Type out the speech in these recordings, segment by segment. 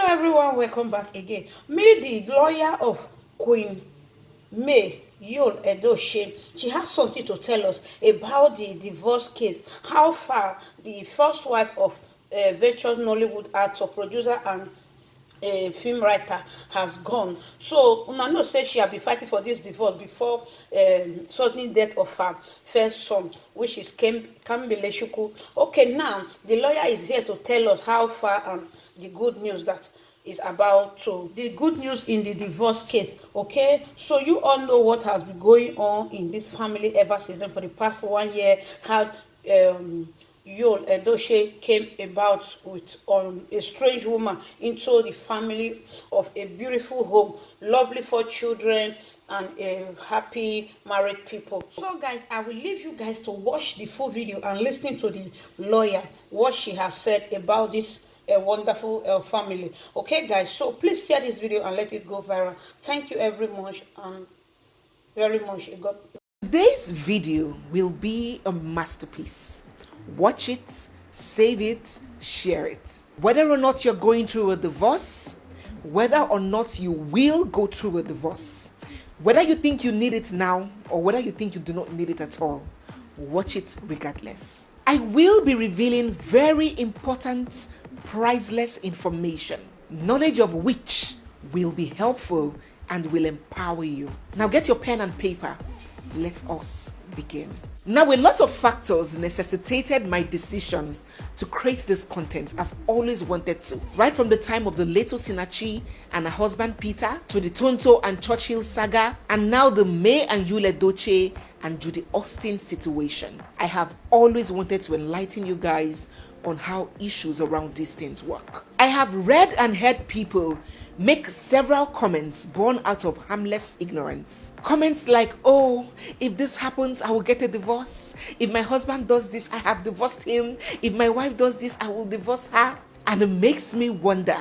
Everyone, welcome back again. Me, the lawyer of Queen May, Yul-Edochie, she has something to tell us about the divorce case, how far the first wife of virtuous Nollywood actor, producer, and a film writer has gone. So una know say she had been fighting for this divorce before sudden death of her first son, which is Kambile Shuku. Okay, now the lawyer is here to tell us how far and the good news that is about to the good news in the divorce case. Okay, so you all know what has been going on in this family ever since then for the past 1 year. How Yul-Edochie came about with a strange woman into the family of a beautiful home, lovely for children and a happy married people. So guys, I will leave you guys to watch the full video and listen to the lawyer, what she has said about this a wonderful family. Okay guys, so please share this video and let it go viral. Thank you very much and very much. Today's video will be a masterpiece. Watch it, save it, share it. Whether or not you're going through a divorce, whether or not you will go through a divorce, whether you think you need it now or whether you think you do not need it at all, watch it regardless. I will be revealing very important, priceless information, knowledge of which will be helpful and will empower you. Now get your pen and paper. Let us begin. Now, a lot of factors necessitated my decision to create this content. I've always wanted to. Right from the time of the late Osinachi and her husband Peter, to the Tonto and Churchill saga, and now the May and Yul-Edochie and Judy Austin situation. I have always wanted to enlighten you guys on how issues around these things work. I have read and heard people make several comments born out of harmless ignorance. Comments like, oh, if this happens, I will get a divorce. If my husband does this, I have divorced him. If my wife does this, I will divorce her. And it makes me wonder,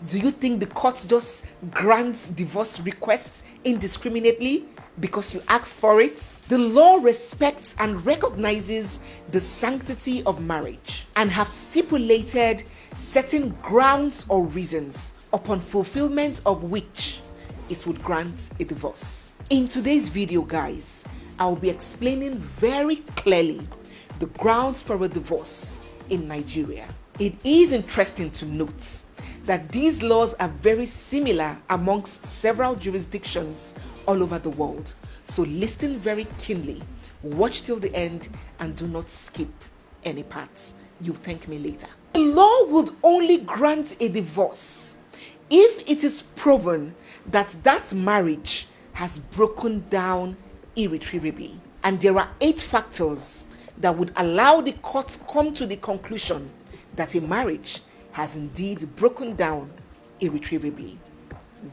do you think the court just grants divorce requests indiscriminately because you asked for it? The law respects and recognizes the sanctity of marriage and have stipulated certain grounds or reasons upon fulfillment of which it would grant a divorce. In today's video, guys, I'll be explaining very clearly the grounds for a divorce in Nigeria. It is interesting to note that these laws are very similar amongst several jurisdictions all over the world. So listen very keenly, watch till the end, and do not skip any parts. You'll thank me later. The law would only grant a divorce if it is proven that that marriage has broken down irretrievably. And there are 8 factors that would allow the court to come to the conclusion that a marriage has indeed broken down irretrievably.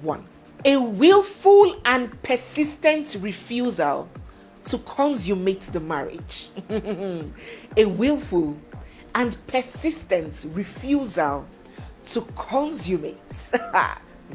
1. A willful and persistent refusal to consummate the marriage. A willful and persistent refusal to consummate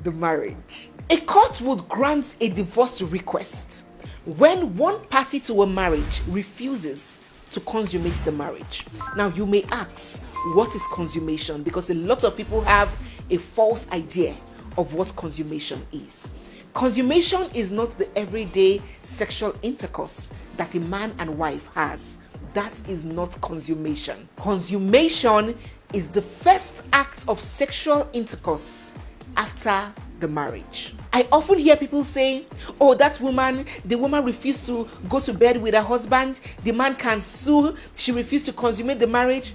the marriage. A court would grant a divorce request when one party to a marriage refuses to consummate the marriage. Now you may ask, what is consummation? Because a lot of people have a false idea of what consummation is. Consummation is not the everyday sexual intercourse that a man and wife has. That is not consummation. Consummation is the first act of sexual intercourse after the marriage. I often hear people say, oh, the woman refused to go to bed with her husband. The man can sue. She refused to consummate the marriage,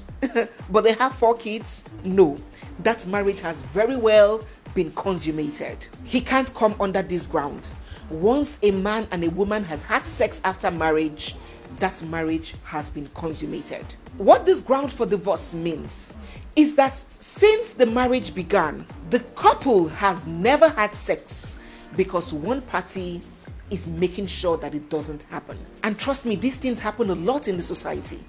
but they have 4 kids. No, that marriage has very well been consummated. He can't come under this ground. Once a man and a woman has had sex after marriage, that marriage has been consummated. What this ground for divorce means is that since the marriage began, the couple has never had sex because one party is making sure that it doesn't happen. And trust me, these things happen a lot in the society.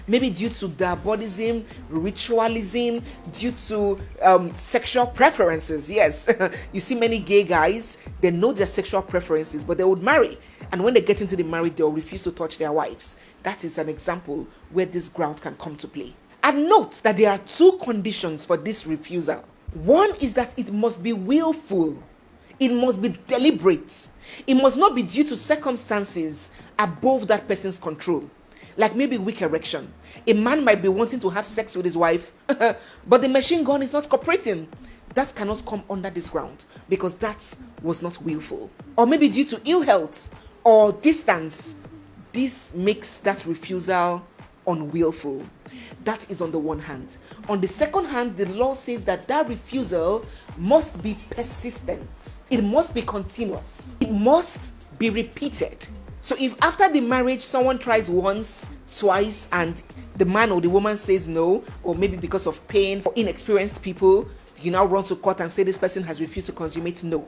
Maybe due to diabolism, ritualism, due to sexual preferences. Yes, you see many gay guys, they know their sexual preferences, but they would marry. And when they get into the marriage, they'll refuse to touch their wives. That is an example where this ground can come to play. And note that there are 2 conditions for this refusal. One is that it must be willful. It must be deliberate. It must not be due to circumstances above that person's control. Like maybe weak erection. A man might be wanting to have sex with his wife, but the machine gun is not cooperating. That cannot come under this ground because that was not willful. Or maybe due to ill health or distance. This makes that refusal unwillful. That is on the one hand. On the second hand, the law says that that refusal must be persistent. It must be continuous. It must be repeated. So if after the marriage someone tries once, twice, and the man or the woman says no, or maybe because of pain for inexperienced people, you now run to court and say this person has refused to consummate, no.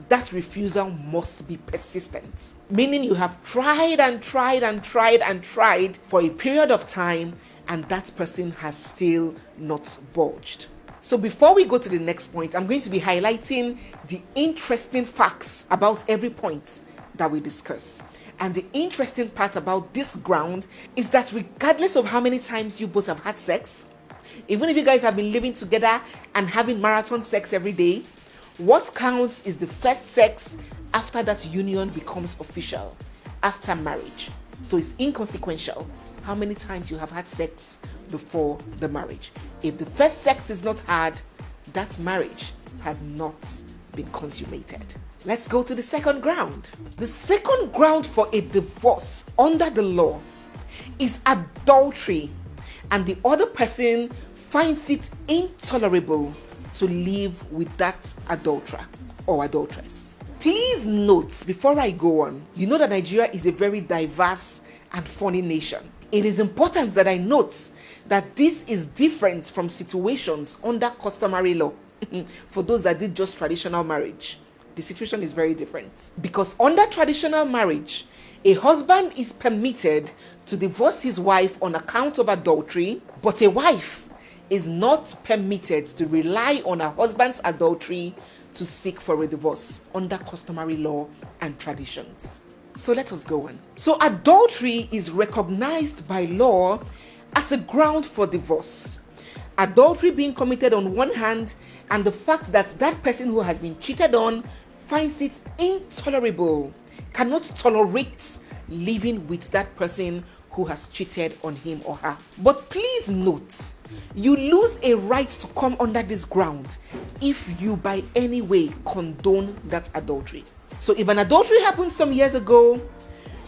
That refusal must be persistent. Meaning you have tried and tried and tried and tried for a period of time and that person has still not budged. So before we go to the next point, I'm going to be highlighting the interesting facts about every point that we discuss. And the interesting part about this ground is that regardless of how many times you both have had sex, even if you guys have been living together and having marathon sex every day, what counts is the first sex after that union becomes official, after marriage. So it's inconsequential how many times you have had sex before the marriage. If the first sex is not had, that marriage has not been consummated. Let's go to the second ground. The second ground for a divorce under the law is adultery, and the other person finds it intolerable to live with that adulterer or adulteress. Please note, before I go on, you know that Nigeria is a very diverse and funny nation. It is important that I note that this is different from situations under customary law. For those that did just traditional marriage, the situation is very different. Because under traditional marriage, a husband is permitted to divorce his wife on account of adultery, but a wife is not permitted to rely on her husband's adultery to seek for a divorce under customary law and traditions. So let us go on. So adultery is recognized by law as a ground for divorce. Adultery being committed on one hand, and the fact that that person who has been cheated on finds it intolerable, cannot tolerate living with that person who has cheated on him or her. But please note, you lose a right to come under this ground if you by any way condone that adultery. So if an adultery happened some years ago,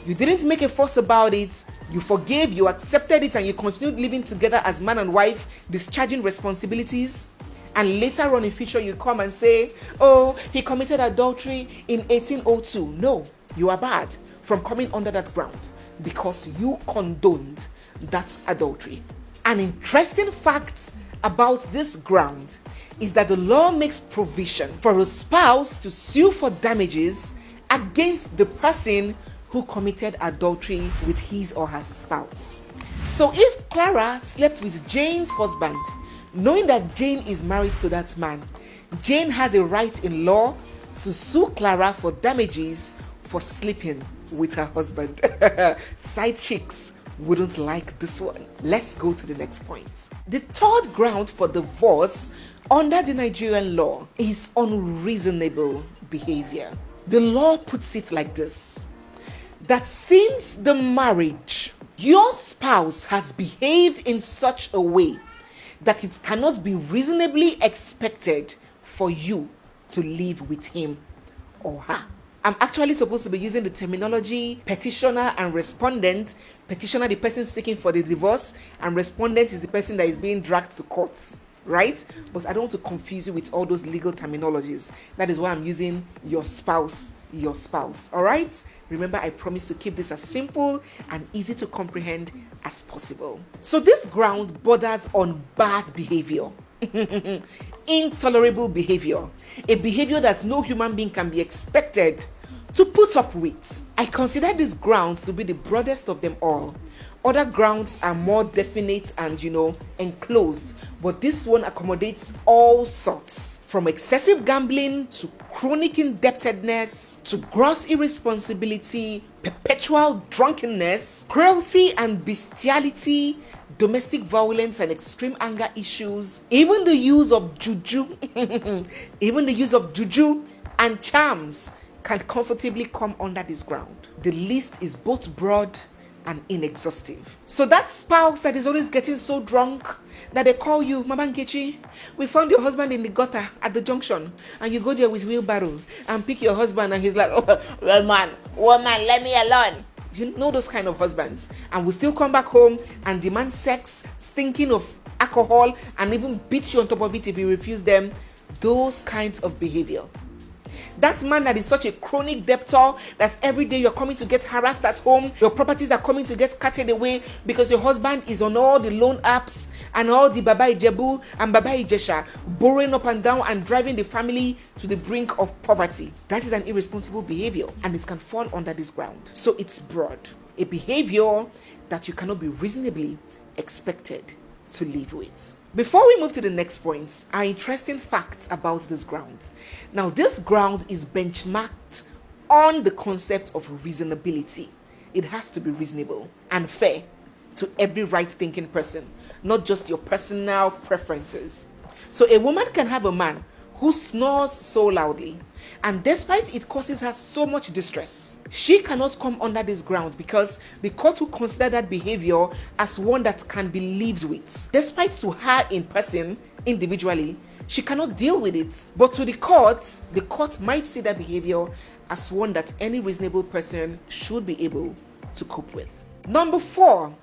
you didn't make a fuss about it, you forgave, you accepted it, and you continued living together as man and wife, discharging responsibilities, and later on in future you come and say, oh, he committed adultery in 1802. No, you are barred from coming under that ground because you condoned that adultery. An interesting fact about this ground is that the law makes provision for a spouse to sue for damages against the person who committed adultery with his or her spouse. So if Clara slept with Jane's husband, knowing that Jane is married to that man, Jane has a right in law to sue Clara for damages for sleeping with her husband. Side chicks wouldn't like this one. Let's go to the next point. The third ground for divorce under the Nigerian law is unreasonable behavior. The law puts it like this: that since the marriage, your spouse has behaved in such a way that it cannot be reasonably expected for you to live with him or her. I'm actually supposed to be using the terminology petitioner and respondent. Petitioner, the person seeking for the divorce, and respondent is the person that is being dragged to court, right? But I don't want to confuse you with all those legal terminologies. That is why I'm using your spouse, all right? Remember, I promise to keep this as simple and easy to comprehend as possible. So this ground borders on bad behavior. Intolerable behavior, a behavior that no human being can be expected to put up with. I consider this ground to be the broadest of them all. Other grounds are more definite and, enclosed, but this one accommodates all sorts, from excessive gambling to chronic indebtedness to gross irresponsibility, perpetual drunkenness, cruelty and bestiality, domestic violence and extreme anger issues, even the use of juju, even the use of juju and charms can comfortably come under this ground. The list is both broad and inexhaustive. So that spouse that is always getting so drunk that they call you, Mama Nkechi, we found your husband in the gutter at the junction, and you go there with wheelbarrow and pick your husband, and he's like, oh, well, woman, let me alone. You know those kind of husbands, and will still come back home and demand sex, stinking of alcohol, and even beat you on top of it if you refuse them. Those kinds of behavior. That man that is such a chronic debtor that every day you're coming to get harassed at home, your properties are coming to get carted away because your husband is on all the loan apps and all the Baba Ijebu and Baba Ijesha, borrowing up and down and driving the family to the brink of poverty. That is an irresponsible behavior, and it can fall under this ground. So it's broad, a behavior that you cannot be reasonably expected to live with. Before we move to the next points, are interesting facts about this ground. Now, this ground is benchmarked on the concept of reasonability. It has to be reasonable and fair to every right-thinking person, not just your personal preferences. So a woman can have a man who snores so loudly, and despite it causes her so much distress, she cannot come under this ground because the court will consider that behavior as one that can be lived with. Despite to her in person, individually, she cannot deal with it. But to the court might see that behavior as one that any reasonable person should be able to cope with. Number 4,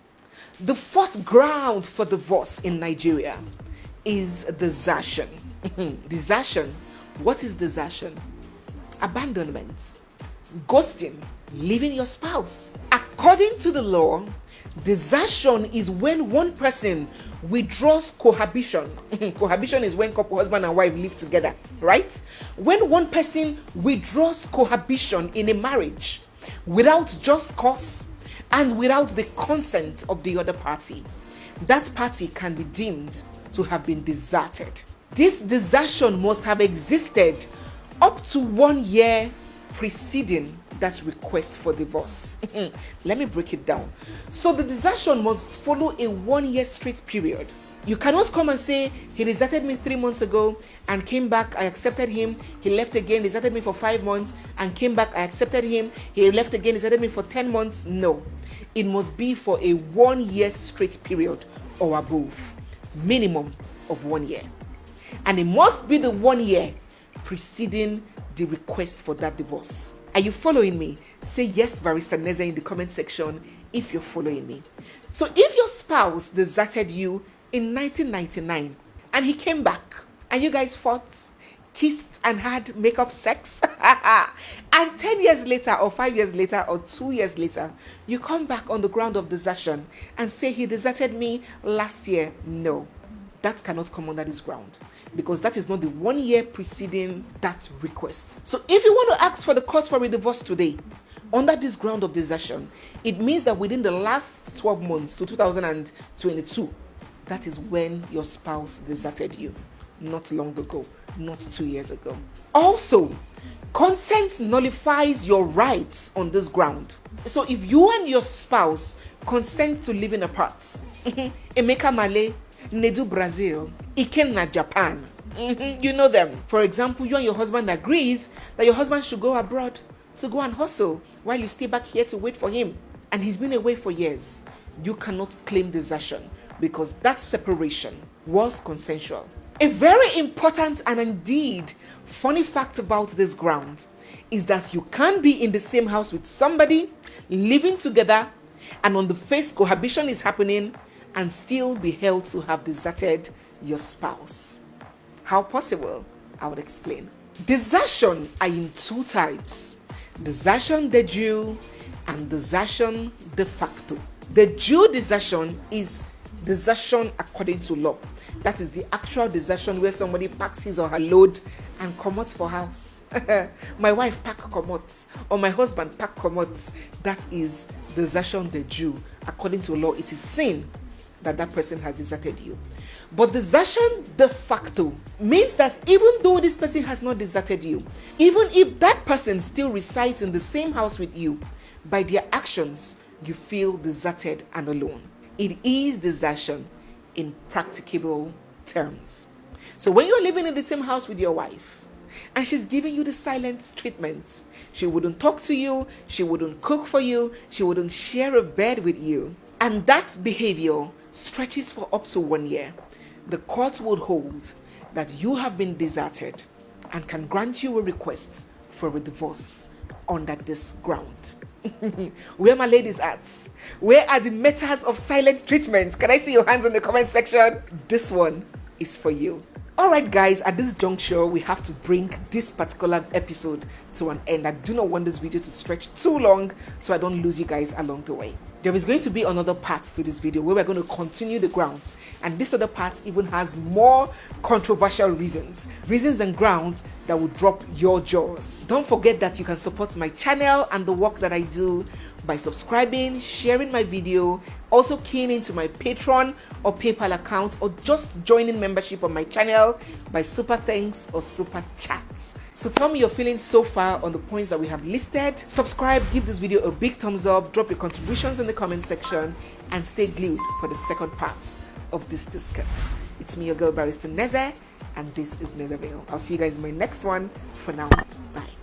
the fourth ground for divorce in Nigeria is desertion. Desertion. What is desertion? Abandonment, ghosting, leaving your spouse. According to the law, desertion is when one person withdraws cohabitation. Cohabitation is when couple, husband and wife live together, right? When one person withdraws cohabitation in a marriage without just cause and without the consent of the other party, that party can be deemed to have been deserted. This desertion must have existed up to 1 year preceding that request for divorce. Let me break it down. So the desertion must follow a 1 year straight period. You cannot come and say, he deserted me 3 months ago and came back, I accepted him, he left again, deserted me for 5 months and came back, I accepted him, he left again, deserted me for 10 months. No, it must be for a 1 year straight period or above, minimum of 1 year. And it must be the 1 year preceding the request for that divorce. Are you following me? Say yes, Barrister Neze, in the comment section if you're following me. So if your spouse deserted you in 1999 and he came back and you guys fought, kissed and had makeup sex and 10 years later or 5 years later or 2 years later, you come back on the ground of desertion and say he deserted me last year, no. That cannot come under this ground because that is not the 1 year preceding that request. So if you want to ask for the court for a divorce today under this ground of desertion, it means that within the last 12 months to 2022, that is when your spouse deserted you. Not long ago, not 2 years ago. Also, consent nullifies your rights on this ground. So if you and your spouse consent to living apart, Emeka Male, Nedu Brazil, Ikenna Japan, you know them. For example, you and your husband agrees that your husband should go abroad to go and hustle while you stay back here to wait for him. And he's been away for years. You cannot claim desertion because that separation was consensual. A very important and indeed funny fact about this ground is that you can be in the same house with somebody, living together, and on the face cohabitation is happening, and still be held to have deserted your spouse. How possible? I would explain. Desertion are in 2 types: desertion de jure and desertion de facto. The jure desertion is desertion according to law. That is the actual desertion where somebody packs his or her load and commots for house. My wife pack commots, or my husband pack commots. That is desertion de jure. According to law, it is sin that person has deserted you. But desertion de facto means that even though this person has not deserted you, even if that person still resides in the same house with you, by their actions, you feel deserted and alone. It is desertion in practicable terms. So when you're living in the same house with your wife and she's giving you the silent treatment, she wouldn't talk to you, she wouldn't cook for you, she wouldn't share a bed with you, and that behavior stretches for up to 1 year, the court would hold that you have been deserted and can grant you a request for a divorce under this ground. Where my ladies at? Where are the methods of silent treatment? Can I see your hands in the comment section? This one is for you. Alright guys, at this juncture, we have to bring this particular episode to an end. I do not want this video to stretch too long so I don't lose you guys along the way. There is going to be another part to this video where we're going to continue the grounds, and this other part even has more controversial reasons and grounds that will drop your jaws. Don't forget that you can support my channel and the work that I do by subscribing, sharing my video, also keying into my Patreon or PayPal account, or just joining membership on my channel by super thanks or super chats. So tell me your feelings so far on the points that we have listed. Subscribe, give this video a big thumbs up, drop your contributions in the comment section, and stay glued for the second part of this discuss. It's me, your girl Barrister Neze, and this is Nezeville. I'll see you guys in my next one. For now, bye.